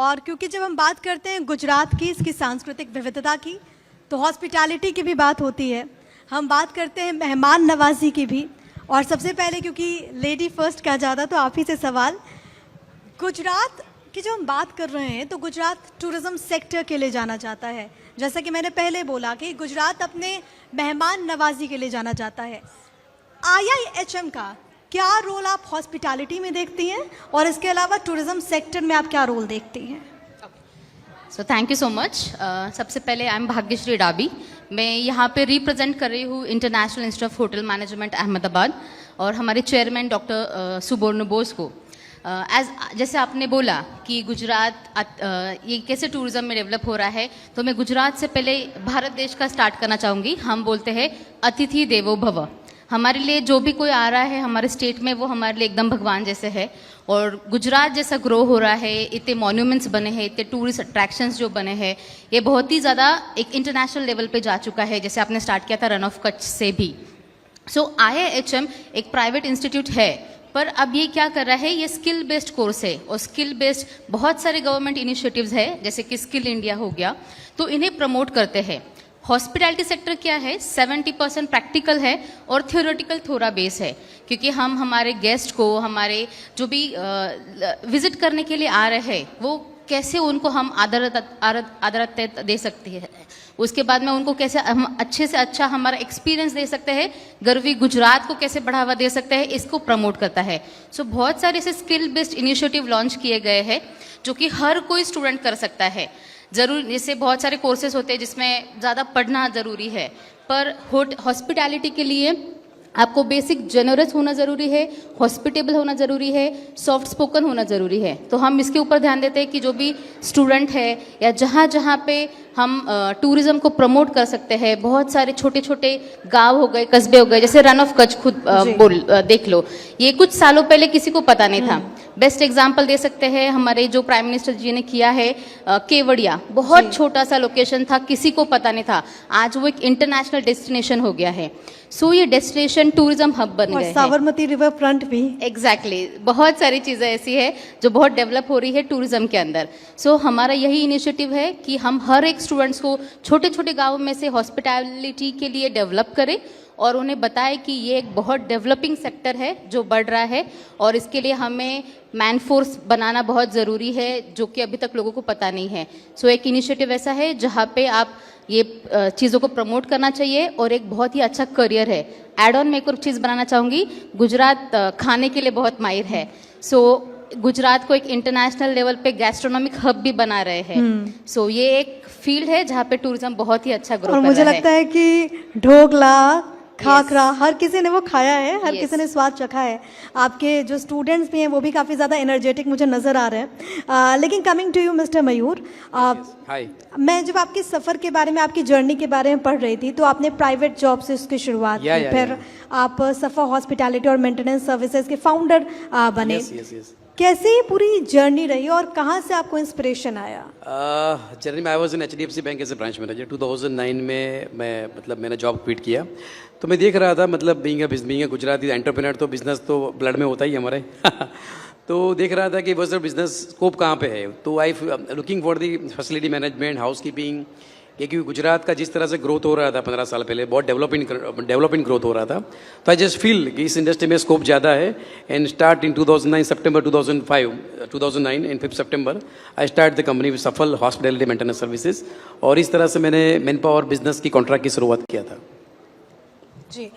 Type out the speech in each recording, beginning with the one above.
और क्योंकि जब हम बात करते हैं गुजरात की, इसकी सांस्कृतिक विविधता की, तो हॉस्पिटैलिटी की भी बात होती है। हम बात करते हैं मेहमान नवाजी की भी। और सबसे पहले, क्योंकि लेडी फर्स्ट कहा जाता, तो आप ही से सवाल, गुजरात की जो हम बात कर रहे हैं तो गुजरात टूरिज़्म सेक्टर के लिए जाना जाता है। जैसा कि मैंने पहले बोला कि गुजरात अपने मेहमान नवाजी के लिए जाना जाता है। IIHM का क्या रोल आप हॉस्पिटैलिटी में देखती हैं और इसके अलावा टूरिज़्म सेक्टर में आप क्या रोल देखती हैं? So thank you so much. सबसे पहले आई एम भाग्यश्री डाबी। मैं यहाँ पे रिप्रेजेंट कर रही हूँ international institute of hotel management Ahmedabad और हमारे चेयरमैन डॉक्टर सुबोर्ण बोस को। जैसे आपने बोला कि गुजरात ये कैसे टूरिज़्म में डेवलप हो रहा है, तो मैं गुजरात से पहले भारत देश का स्टार्ट करना चाहूँगी। हम बोलते हैं अतिथि देवो भव। हमारे लिए जो भी कोई आ रहा है हमारे स्टेट में, वो हमारे लिए एकदम भगवान जैसे है। और गुजरात जैसा ग्रो हो रहा है, इतने मॉन्यूमेंट्स बने हैं, इतने टूरिस्ट अट्रैक्शंस जो बने हैं, ये बहुत ही ज़्यादा एक इंटरनेशनल लेवल पे जा चुका है। जैसे आपने स्टार्ट किया था रन ऑफ कच्छ से भी। सो IIHM एक प्राइवेट इंस्टीट्यूट है, पर अब ये क्या कर रहा है, ये स्किल बेस्ड कोर्स है। और स्किल बेस्ड बहुत सारे गवर्नमेंट इनिशिएटिव्स है, जैसे कि स्किल इंडिया हो गया, तो इन्हें प्रमोट करते हैं। हॉस्पिटैलिटी सेक्टर क्या है, 70% प्रैक्टिकल है और थियोरेटिकल थोड़ा बेस है, क्योंकि हम हमारे गेस्ट को, हमारे जो भी विजिट करने के लिए आ रहे हैं, वो कैसे उनको हम आदरत दे सकते हैं, उसके बाद में उनको कैसे हम अच्छे से अच्छा हमारा एक्सपीरियंस दे सकते हैं, गर्वी गुजरात को कैसे बढ़ावा दे सकते हैं, इसको प्रमोट करता है। सो बहुत सारे ऐसे स्किल बेस्ड इनिशिएटिव लॉन्च किए गए हैं जो कि हर कोई स्टूडेंट कर सकता है। ज़रूर जैसे बहुत सारे कोर्सेज होते हैं जिसमें ज़्यादा पढ़ना ज़रूरी है, पर हॉस्पिटैलिटी के लिए आपको बेसिक जेनरस होना ज़रूरी है, हॉस्पिटेबल होना ज़रूरी है, सॉफ्ट स्पोकन होना ज़रूरी है। तो हम इसके ऊपर ध्यान देते हैं कि जो भी स्टूडेंट है या जहाँ जहाँ पे हम टूरिज़्म को प्रमोट कर सकते हैं, बहुत सारे छोटे छोटे गांव हो गए, कस्बे हो गए, जैसे रन ऑफ कच्छ खुद देख लो, ये कुछ सालों पहले किसी को पता नहीं था। बेस्ट एग्जाम्पल दे सकते हैं, हमारे जो प्राइम मिनिस्टर जी ने किया है, केवड़िया बहुत छोटा सा लोकेशन था, किसी को पता नहीं था, आज वो एक इंटरनेशनल डेस्टिनेशन हो गया है। सो ये डेस्टिनेशन टूरिज्म हब बन गए हैं। साबरमती रिवर फ्रंट भी एग्जैक्टली बहुत सारी चीज़ें ऐसी है जो बहुत डेवलप हो रही है टूरिज्म के अंदर। सो हमारा यही इनिशिएटिव है कि हम हर एक स्टूडेंट्स को छोटे छोटे गाँव में से हॉस्पिटैलिटी के लिए डेवलप करें और उन्हें बताएं कि ये एक बहुत डेवलपिंग सेक्टर है जो बढ़ रहा है, और इसके लिए हमें मैन फोर्स बनाना बहुत ज़रूरी है, जो कि अभी तक लोगों को पता नहीं है। सो एक इनिशिएटिव ऐसा है जहाँ पे आप ये चीज़ों को प्रमोट करना चाहिए और एक बहुत ही अच्छा करियर है। एड ऑन मैं एक और चीज़ बनाना चाहूँगी, गुजरात खाने के लिए बहुत माहिर है। सो गुजरात को एक इंटरनेशनल लेवल पे गैस्ट्रोनॉमिक हब भी बना रहे हैं। सो ये एक फील्ड है जहाँ पे टूरिज्म बहुत ही अच्छा ग्रो कर रहा है। और मुझे लगता है कि ढोकला, खाखरा हर किसी ने वो खाया है, हर किसी ने स्वाद चखा है। आपके जो स्टूडेंट्स भी हैं वो भी काफ़ी ज़्यादा एनर्जेटिक मुझे नज़र आ रहे हैं। लेकिन कमिंग टू यू मिस्टर मयूर, मैं जब आपके सफ़र के बारे में, आपकी जर्नी के बारे में पढ़ रही थी, तो आपने प्राइवेट जॉब से उसकी शुरुआत की, फिर आप सफ़ा हॉस्पिटैलिटी और मेंटेनेंस सर्विसेज के फाउंडर बने। कैसे ये पूरी जर्नी रही और कहाँ से आपको इंस्पिरेशन आया? जर्नी में I was in HDFC bank as a branch manager. 2009 में मैंने जॉब क्विट किया, तो मैं देख रहा था, मतलब बीइंग अ गुजराती एंटरप्रेन्योर, तो बिजनेस तो ब्लड में होता ही है हमारे तो देख रहा था कि बस बिजनेस स्कोप कहाँ पे है। तो I looking for the facility management, house keeping, क्योंकि गुजरात का जिस तरह से ग्रोथ हो रहा था 15 साल पहले, बहुत डेवलपिंग ग्रोथ हो रहा था। तो आई जस्ट फील कि इस इंडस्ट्री में स्कोप ज़्यादा है। And start in 2009 September 2009 in 5 September I start the company with सफल हॉस्पिटैलिटी मेंटेनेंस सर्विसेज, और इस तरह से मैंने मैन पावर बिजनेस की कॉन्ट्रैक्ट की शुरुआत किया था। जी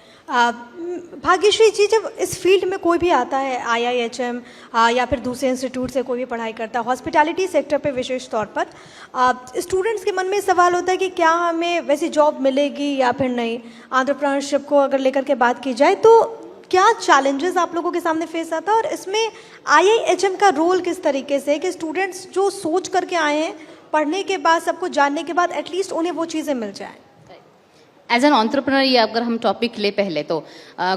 भाग्यश्री जी, जब इस फील्ड में कोई भी आता है, IIHM या फिर दूसरे इंस्टीट्यूट से कोई भी पढ़ाई करता है, हॉस्पिटैलिटी सेक्टर पे विशेष तौर पर, स्टूडेंट्स के मन में सवाल होता है कि क्या हमें वैसी जॉब मिलेगी या फिर नहीं। एंटरप्रेन्योरशिप को अगर लेकर के बात की जाए तो क्या चैलेंजेस आप लोगों के सामने फेस आता है, और इसमें IIHM का रोल किस तरीके से, कि स्टूडेंट्स जो सोच करके आए हैं, पढ़ने के बाद, सबको जानने के बाद एटलीस्ट उन्हें वो चीज़ें मिल जाएँ? एज एन एंटरप्रेन्योर, ये अगर हम टॉपिक ले पहले, तो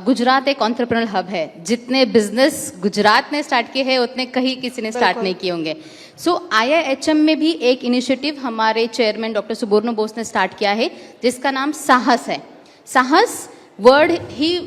गुजरात एक एंटरप्रेन्योर हब है। जितने बिजनेस गुजरात ने स्टार्ट किए हैं उतने कहीं किसी ने स्टार्ट नहीं किए होंगे। सो IIHM में भी एक इनिशिएटिव हमारे चेयरमैन डॉक्टर सुबोर्ण बोस ने स्टार्ट किया है, जिसका नाम साहस है। साहस वर्ड ही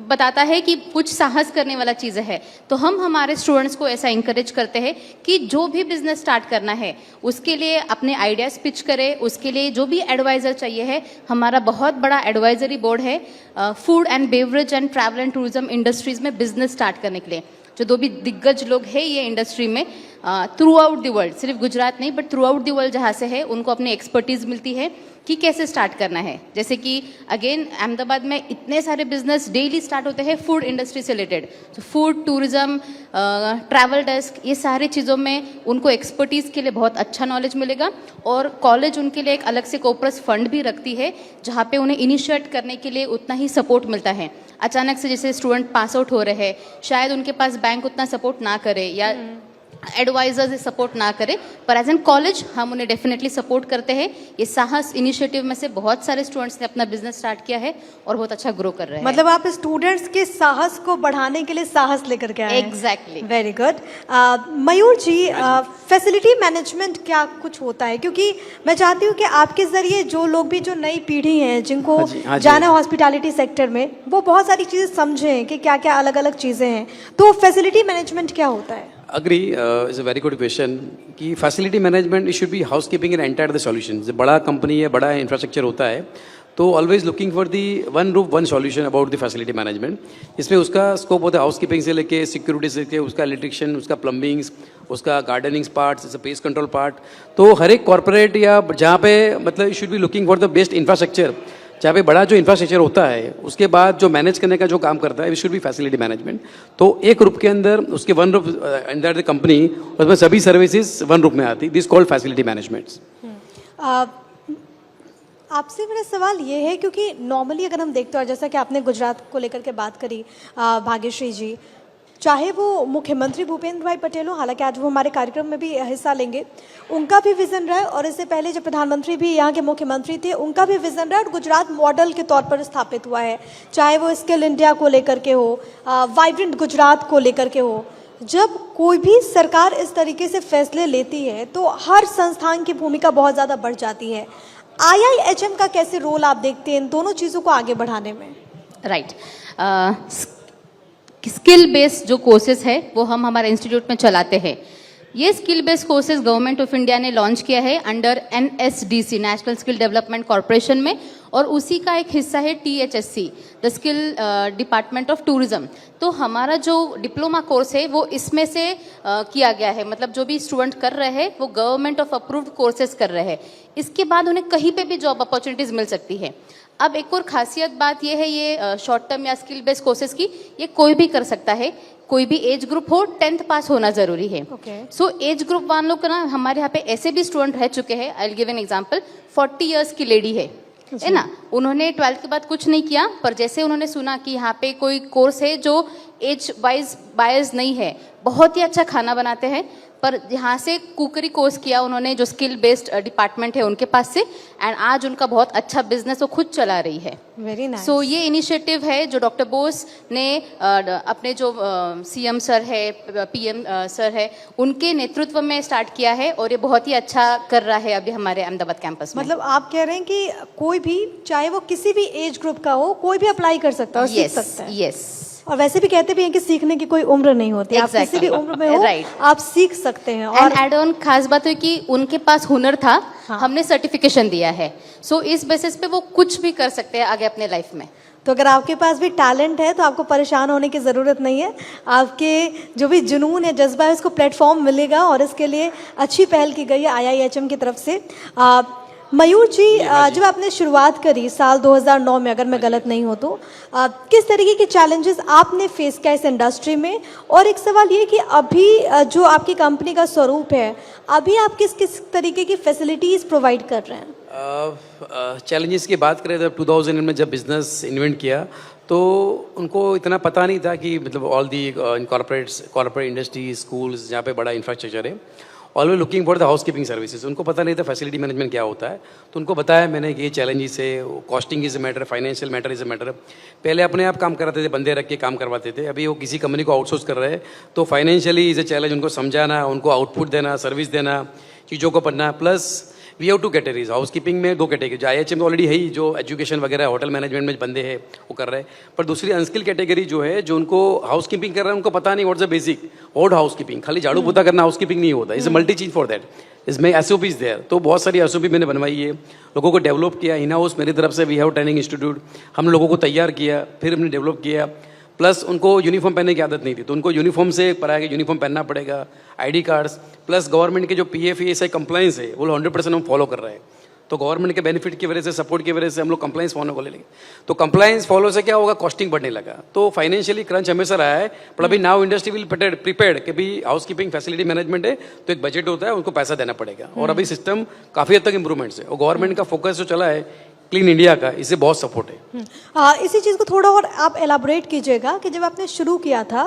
बताता है कि कुछ साहस करने वाला चीज़ है। तो हम हमारे स्टूडेंट्स को ऐसा इंकरेज करते हैं कि जो भी बिजनेस स्टार्ट करना है उसके लिए अपने आइडियाज़ पिच करें, उसके लिए जो भी एडवाइज़र चाहिए है, हमारा बहुत बड़ा एडवाइजरी बोर्ड है food and beverage and travel and tourism industries में बिजनेस स्टार्ट करने के लिए। जो दो भी दिग्गज लोग हैं ये इंडस्ट्री में थ्रू आउट द वर्ल्ड, सिर्फ गुजरात नहीं but through out the world जहाँ से है, उनको अपनी एक्सपर्टीज़ मिलती है कि कैसे स्टार्ट करना है। जैसे कि अगेन अहमदाबाद में इतने सारे बिजनेस डेली स्टार्ट होते हैं फूड इंडस्ट्री से रिलेटेड, तो फूड टूरिज्म ट्रैवल डेस्क, ये सारी चीज़ों में उनको एक्सपर्टीज़ के लिए बहुत अच्छा नॉलेज मिलेगा। और कॉलेज उनके लिए एक अलग से कोर्पस फंड भी रखती है जहाँ पे उन्हें इनिशिएट करने के लिए उतना ही सपोर्ट मिलता है। अचानक से जैसे स्टूडेंट पास आउट हो रहे हैं, शायद उनके पास बैंक उतना सपोर्ट ना करे या एडवाइजर्स सपोर्ट ना करे, पर एज एन कॉलेज हम उन्हें डेफिनेटली सपोर्ट करते हैं। ये साहस इनिशिएटिव में से बहुत सारे स्टूडेंट्स ने अपना बिजनेस स्टार्ट किया है और बहुत अच्छा ग्रो कर रहे हैं। मतलब आप स्टूडेंट्स के साहस को बढ़ाने के लिए साहस लेकर के आए हैं। Exactly, very good. Mayur ji, facility management क्या कुछ होता है? क्योंकि मैं चाहती हूँ कि आपके जरिए जो लोग भी, जो नई पीढ़ी है जिनको जाना हॉस्पिटैलिटी सेक्टर में, वो बहुत सारी चीज़ें समझें कि क्या क्या अलग अलग चीज़ें हैं। तो फैसिलिटी मैनेजमेंट क्या होता है? Agree, is a very good question कि facility management it should be housekeeping in entire the solution. जब बड़ा कंपनी है, बड़ा इंफ्रास्ट्रक्चर होता है, तो always looking for the one roof one solution about the facility management. इसमें उसका स्कोप होता है हाउस कीपिंग से लेके सिक्योरिटी से लेके उसका इलेक्ट्रिशियन, उसका प्लम्बिंग्स, उसका गार्डनिंग्स पार्ट्स, पेस्ट कंट्रोल पार्ट। तो हर एक कॉर्पोरेट या जहाँ पे मतलब you should be looking for the best infrastructure, जहाँ पे बड़ा जो इंफ्रास्ट्रक्चर होता है उसके बाद जो मैनेज करने का जो काम करता है we should be facility management. तो एक रूप के अंदर उसके वन रूप अंडर द कंपनी, उसमें सभी सर्विसेज वन रूप में आती, दिस कॉल्ड फैसिलिटी मैनेजमेंट। आपसे मेरा सवाल ये है, क्योंकि नॉर्मली अगर हम देखते हैं, जैसा कि आपने गुजरात को लेकर के बात करी भाग्यश्री जी, चाहे वो मुख्यमंत्री भूपेंद्र भाई पटेल हो, हालांकि आज वो हमारे कार्यक्रम में भी हिस्सा लेंगे, उनका भी विजन रहा है, और इससे पहले जो प्रधानमंत्री भी यहाँ के मुख्यमंत्री थे उनका भी विजन रहा है, और गुजरात मॉडल के तौर पर स्थापित हुआ है, चाहे वो स्किल इंडिया को लेकर के हो, वाइब्रेंट गुजरात को लेकर के हो। जब कोई भी सरकार इस तरीके से फैसले लेती है तो हर संस्थान की भूमिका बहुत ज़्यादा बढ़ जाती है। IIHM का कैसे रोल आप देखते हैं इन दोनों चीज़ों को आगे बढ़ाने में? राइट, स्किल बेस्ड जो कोर्सेज है वो हम हमारे इंस्टीट्यूट में चलाते हैं। ये skill based courses government of India ने लॉन्च किया है under NSDC, national skill development corporation में, और उसी का एक हिस्सा है THSC, the skill department of tourism. तो हमारा जो डिप्लोमा कोर्स है वो इसमें से किया गया है, मतलब जो भी स्टूडेंट कर रहे हैं वो गवर्नमेंट ऑफ अप्रूव्ड कोर्सेज कर रहे हैं। इसके बाद उन्हें कहीं पे भी जॉब अपॉर्चुनिटीज़ मिल सकती है। अब एक और खासियत बात यह है, ये शॉर्ट टर्म या स्किल बेस्ड कोर्सेज की, ये कोई भी कर सकता है, कोई भी एज ग्रुप हो, 10th पास होना जरूरी है। सो एज ग्रुप वालों का ना, हमारे यहाँ पे ऐसे भी स्टूडेंट रह चुके हैं, I will give an example, 40 years की लेडी है ना, उन्होंने 12th के बाद कुछ नहीं किया, पर जैसे उन्होंने सुना कि यहाँ पे कोई कोर्स है जो एज वाइज बायस नहीं है, बहुत ही अच्छा खाना बनाते हैं, पर यहाँ से कुकरी कोर्स किया उन्होंने, जो स्किल बेस्ड डिपार्टमेंट है उनके पास से, एंड आज उनका बहुत अच्छा बिजनेस वो खुद चला रही है। Very nice. सो ये इनिशिएटिव है जो डॉक्टर बोस ने अपने जो CM सर है, PM सर है, उनके नेतृत्व में स्टार्ट किया है, और ये बहुत ही अच्छा कर रहा है अभी हमारे अहमदाबाद कैंपस में। मतलब आप कह रहे हैं कि कोई भी, चाहे वो किसी भी एज ग्रुप का हो, कोई भी अप्लाई कर सकता है और सीख सकता है। यस, और वैसे भी कहते भी हैं कि सीखने की कोई उम्र नहीं होती। आप किसी भी उम्र में हो, आप सीख सकते हैं। और एड ऑन खास बात है कि उनके पास हुनर था, हमने सर्टिफिकेशन दिया है, सो इस बेसिस पे वो कुछ भी कर सकते हैं आगे अपने लाइफ में। तो अगर आपके पास भी टैलेंट है तो आपको परेशान होने की ज़रूरत नहीं है। आपके जो भी जुनून है, जज्बा है, उसको प्लेटफॉर्म मिलेगा, और इसके लिए अच्छी पहल की गई है IIHM की तरफ से। मयूर जी, जब आपने शुरुआत करी साल 2009 में, अगर मैं गलत नहीं हो तो, किस तरीके के चैलेंजेस आपने फेस किया इस इंडस्ट्री में? और एक सवाल ये कि अभी जो आपकी कंपनी का स्वरूप है, अभी आप किस किस तरीके की फैसिलिटीज़ प्रोवाइड कर रहे हैं? चैलेंजेस की बात करें तो 2000 में जब बिजनेस इन्वेंट किया तो उनको इतना पता नहीं था कि मतलब all the corporate industry, schools, जहाँ पे बड़ा इंफ्रास्ट्रक्चर है, always looking for the house keeping services. उनको पता नहीं था फैसिलिटी मैनेजमेंट क्या होता है। तो उनको बताया मैंने कि ये चैलेंजेस है, costing is a matter, financial matter is a matter. पहले अपने आप काम कराते थे, बंदे रख के काम करवाते थे, अभी वो किसी कंपनी को आउटसोर्स कर रहे हैं, तो फाइनेंशियली इज अ चैलेंज। उनको समझाना, उनको आउटपुट देना, सर्विस देना, चीज़ों को पढ़ना, plus we have two categories. Housekeeping में 2 कैटेगरी, जो IHM तो ऑलरेडी है ही, जो एजुकेशन वगैरह होटल मैनेजमेंट में बंदे हैं वो कर रहे हैं, पर दूसरी अनस्किल कैटेगरी जो है, जो उनको हाउस कीपिंग कर रहे हैं, उनको पता नहीं what's the basic old house keeping, खाली झाड़ू पोता करना हाउस कीपिंग नहीं होता, इज अ मल्टी चीज फॉर दैट। इसमें SOPs देयर, तो बहुत सारी SOP मैंने बनवाई है, लोगों को डेवलप किया इन हाउस मेरी तरफ से। वी हैव ट्रेनिंग इंस्टीट्यूट, हम लोगों को तैयार किया, फिर हमने डेवलप किया। प्लस उनको यूनिफॉर्म पहनने की आदत नहीं थी, तो उनको यूनिफॉर्म से पढ़ाया कि यूनिफॉर्म पहनना पड़ेगा, ID कार्ड्स, प्लस गवर्नमेंट के जो PF ESI कंप्लाइंस है वो 100% हम फॉलो कर रहे हैं। तो गवर्नमेंट के बेनिफिट की वजह से, सपोर्ट की वजह से हम लोग कंप्लाइंस फॉलो कर लेंगे। तो कंप्लाइंस फॉलो से क्या होगा, कॉस्टिंग बढ़ने लगा। तो फाइनेंशियली क्रंच हमेशा रहा है, पर अभी नाउ इंडस्ट्री विल प्रिपेयर्ड कि भी हाउस कीपिंग फैसिलिटी मैनेजमेंट है, तो एक बजट होता है, उनको पैसा देना पड़ेगा। और अभी सिस्टम काफ़ी हद तक इंप्रूवमेंट्स है, और गवर्नमेंट का फोकस जो चला है क्लीन इंडिया का, इससे बहुत सपोर्ट है। इसी चीज़ को थोड़ा और आप एलाबोरेट कीजिएगा कि जब आपने शुरू किया था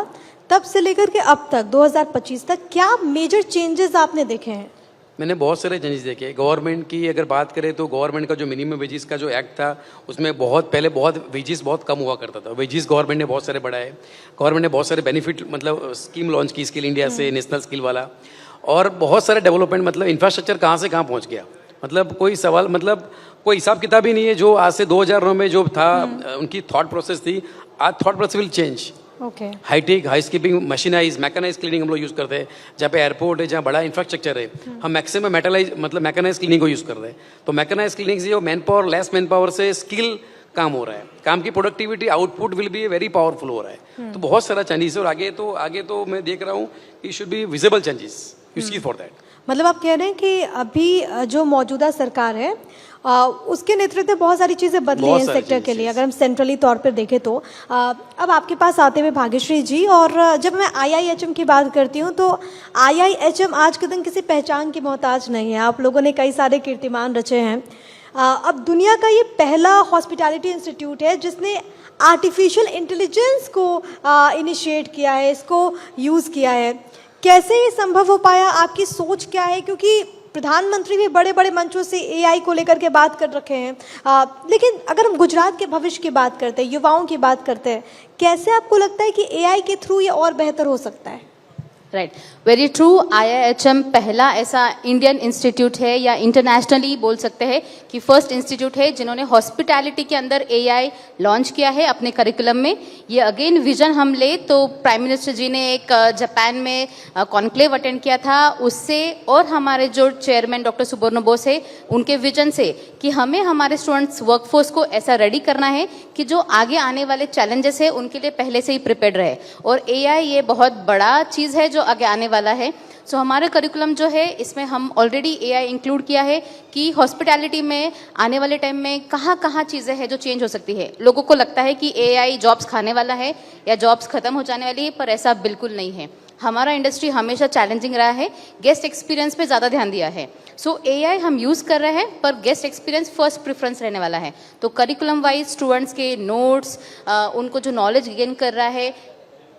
तब से लेकर के अब तक 2025 तक क्या मेजर चेंजेस आपने देखे हैं? मैंने बहुत सारे चेंजेस देखे। गवर्नमेंट की अगर बात करें तो गवर्नमेंट का जो मिनिमम वेजेस का जो एक्ट था, उसमें पहले वेजेस बहुत कम हुआ करता था। वेजेस गवर्नमेंट ने बहुत सारे बढ़ाए, गवर्नमेंट ने बहुत सारे बेनिफिट मतलब स्कीम लॉन्च की, स्किल इंडिया से, नेशनल स्किल वाला, और बहुत सारे डेवलपमेंट, मतलब इंफ्रास्ट्रक्चर कहाँ से कहाँ पहुँच गया, मतलब कोई सवाल, मतलब कोई हिसाब किताब ही नहीं है। जो आज से 2009 में जो था उनकी थॉट प्रोसेस थी, आज thought process will change. Okay, hitech, high skipping, machinise, mechanise cleaning हम लोग यूज़ करते हैं। जहाँ पे एयरपोर्ट है, जहाँ बड़ा इंफ्रास्ट्रक्चर है, हम मैक्सिमम मैकेनाइज क्लीनिंग को यूज़ कर रहे हैं। तो मैकेनाइज क्लीनिंग से जो man power, less man power से स्किल काम हो रहा है, काम की productivity, output will be very powerful हो रहा है। तो बहुत सारा चेंजेस है, और आगे तो मैं देख रहा हूँ कि should be visible changes, you see for that. मतलब आप कह रहे हैं कि अभी जो मौजूदा सरकार है उसके नेतृत्व में बहुत सारी चीज़ें बदली हैं सेक्टर के लिए, अगर हम सेंट्रली तौर पर देखें तो। अब आपके पास आते हुए भाग्यश्री जी, और जब मैं IIHM की बात करती हूँ तो IIHM आज के दिन किसी पहचान की मोहताज नहीं है। आप लोगों ने कई सारे कीर्तिमान रचे हैं। अब दुनिया का ये पहला हॉस्पिटैलिटी इंस्टीट्यूट है जिसने आर्टिफिशियल इंटेलिजेंस को इनिशिएट किया है, इसको यूज़ किया है। कैसे ये संभव हो पाया, आपकी सोच क्या है? क्योंकि प्रधानमंत्री भी बड़े बड़े मंचों से AI को लेकर के बात कर रखे हैं, लेकिन अगर हम गुजरात के भविष्य की बात करते हैं, युवाओं की बात करते हैं, कैसे आपको लगता है कि AI के थ्रू ये और बेहतर हो सकता है? Right, very true. IIHM पहला ऐसा इंडियन इंस्टीट्यूट है, या इंटरनेशनली बोल सकते हैं कि फर्स्ट इंस्टीट्यूट है जिन्होंने हॉस्पिटैलिटी के अंदर AI लॉन्च किया है अपने करिकुलम में। ये अगेन विजन हम ले तो प्राइम मिनिस्टर जी ने एक जापान में कॉन्क्लेव अटेंड किया था, उससे, और हमारे जो चेयरमैन डॉक्टर सुबर्णो बोस है उनके विजन से, कि हमें हमारे स्टूडेंट्स वर्कफोर्स को ऐसा रेडी करना है कि जो आगे आने वाले चैलेंजेस है उनके लिए पहले से ही प्रिपेयर्ड रहे। और AI ये बहुत बड़ा चीज़ है जो आगे आने वाला है। सो हमारा करिकुलम जो है इसमें हम ऑलरेडी AI इंक्लूड किया है कि हॉस्पिटैलिटी में आने वाले टाइम में कहाँ कहाँ चीज़ें हैं जो चेंज हो सकती है। लोगों को लगता है कि AI जॉब्स खाने वाला है या जॉब्स खत्म हो जाने वाली है, पर ऐसा बिल्कुल नहीं है। हमारा इंडस्ट्री हमेशा चैलेंजिंग रहा है, गेस्ट एक्सपीरियंस पे ज़्यादा ध्यान दिया है। सो AI हम यूज़ कर रहे हैं, पर गेस्ट एक्सपीरियंस फर्स्ट प्रेफरेंस रहने वाला है। तो करिकुलम वाइज स्टूडेंट्स के नोट्स, उनको जो नॉलेज गेन कर रहा है,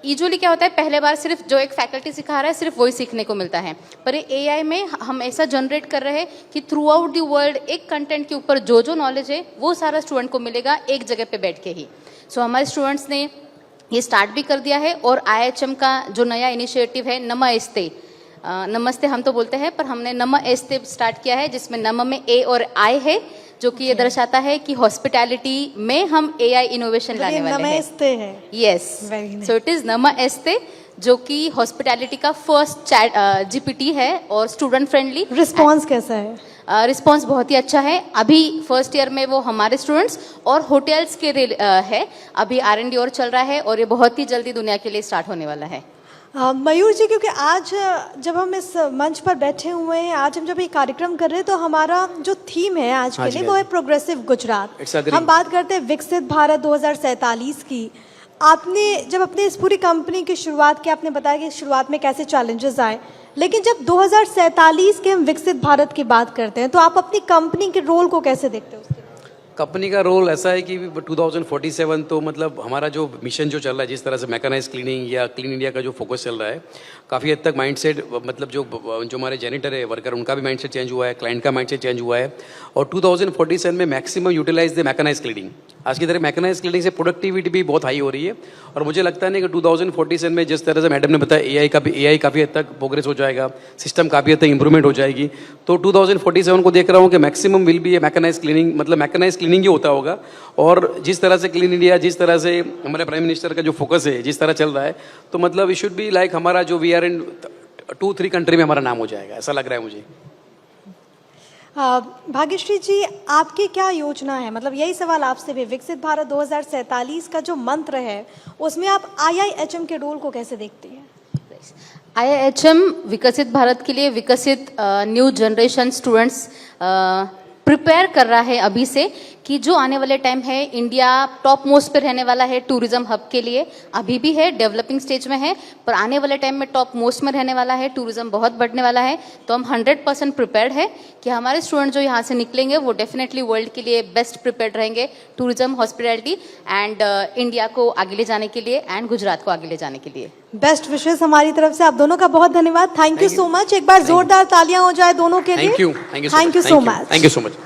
यूजुअली क्या होता है, पहले बार सिर्फ जो एक फैकल्टी सिखा रहा है सिर्फ वही सीखने को मिलता है, पर AI में हम ऐसा जनरेट कर रहे हैं कि थ्रू आउट द वर्ल्ड एक कंटेंट के ऊपर जो जो नॉलेज है वो सारा स्टूडेंट को मिलेगा एक जगह पे बैठ के ही। सो हमारे स्टूडेंट्स ने ये स्टार्ट भी कर दिया है, और IIHM का जो नया इनिशिएटिव है नमस्ते, नमस्ते हम तो बोलते हैं पर हमने नमस्ते स्टार्ट किया है, जिसमें नम में A और I है, जो कि ये दर्शाता है कि हॉस्पिटैलिटी में हम AI इनोवेशन लाने वाले हैं। नमस्ते है, यस, सो इट इज नमस्ते, जो कि हॉस्पिटैलिटी का फर्स्ट चैट GPT है और स्टूडेंट फ्रेंडली। रिस्पॉन्स कैसा है? रिस्पॉन्स बहुत ही अच्छा है। अभी फर्स्ट ईयर में वो हमारे स्टूडेंट्स और होटल्स के है, अभी R&D और चल रहा है, और ये बहुत ही जल्दी दुनिया के लिए स्टार्ट होने वाला है। मयूर जी, क्योंकि आज जब हम इस मंच पर बैठे हुए हैं, आज हम जब ये कार्यक्रम कर रहे हैं, तो हमारा जो थीम है आज के लिए वो है प्रोग्रेसिव गुजरात। हम बात करते हैं विकसित भारत 2047 की। आपने जब अपने इस पूरी कंपनी की शुरुआत की, आपने बताया कि शुरुआत में कैसे चैलेंजेस आए, लेकिन जब 2047 के हम विकसित भारत की बात करते हैं तो आप अपनी कंपनी के रोल को कैसे देखते हो? कंपनी का रोल ऐसा है कि 2047 तो मतलब हमारा जो मिशन जो चल रहा है, जिस तरह से मैकेनाइज क्लीनिंग या क्लीन इंडिया का जो फोकस चल रहा है, काफ़ी हद तक माइंडसेट, मतलब जो हमारे जेनिटर है, वर्कर, उनका भी माइंडसेट चेंज हुआ है, क्लाइंट का माइंडसेट चेंज हुआ है, और 2047 में maximum utilise the mechanise cleaning. आज की तरह मैकेनाइज क्लिनिक से प्रोडक्टिविटी भी बहुत हाई हो रही है और मुझे लगता नहीं कि 2047 में जिस तरह से मैडम ने बताया एआई काफ़ी हद तक प्रोग्रेस हो जाएगा, सिस्टम काफ़ी हद तक इंप्रूवमेंट हो जाएगी, तो 2047 को देख रहा हूँ कि maximum will be mechanise cleaning, मतलब मैकेनाइज क्लीनिंग ही होता होगा। और जिस तरह से क्लीन इंडिया, जिस तरह से हमारे प्राइम मिनिस्टर का जो फोकस है, जिस तरह चल रहा है, तो मतलब इट शुड बी लाइक हमारा जो वी आर इन 2-3 कंट्री में हमारा नाम हो जाएगा, ऐसा लग रहा है मुझे। भाग्यश्री जी, आपकी क्या योजना है? मतलब यही सवाल आपसे भी, विकसित भारत 2047 का जो मंत्र है उसमें आप IIHM के रोल को कैसे देखती हैं? IIHM विकसित भारत के लिए विकसित न्यू जनरेशन स्टूडेंट्स प्रिपेयर कर रहा है अभी से कि जो आने वाले टाइम है इंडिया टॉप मोस्ट पे रहने वाला है टूरिज्म हब के लिए। अभी भी है, डेवलपिंग स्टेज में है, पर आने वाले टाइम में टॉप मोस्ट में रहने वाला है, टूरिज्म बहुत बढ़ने वाला है। तो हम 100% प्रिपेयर्ड है कि हमारे स्टूडेंट जो यहाँ से निकलेंगे वो डेफिनेटली वर्ल्ड के लिए बेस्ट प्रिपेयर्ड रहेंगे टूरिज्म, हॉस्पिटैलिटी एंड इंडिया को आगे ले जाने के लिए एंड गुजरात को आगे ले जाने के लिए। बेस्ट विशेष हमारी तरफ से। आप दोनों का बहुत धन्यवाद। Thank you so much. एक बार जोरदार तालियां हो जाए दोनों के लिए। Thank you so much. Thank you so much.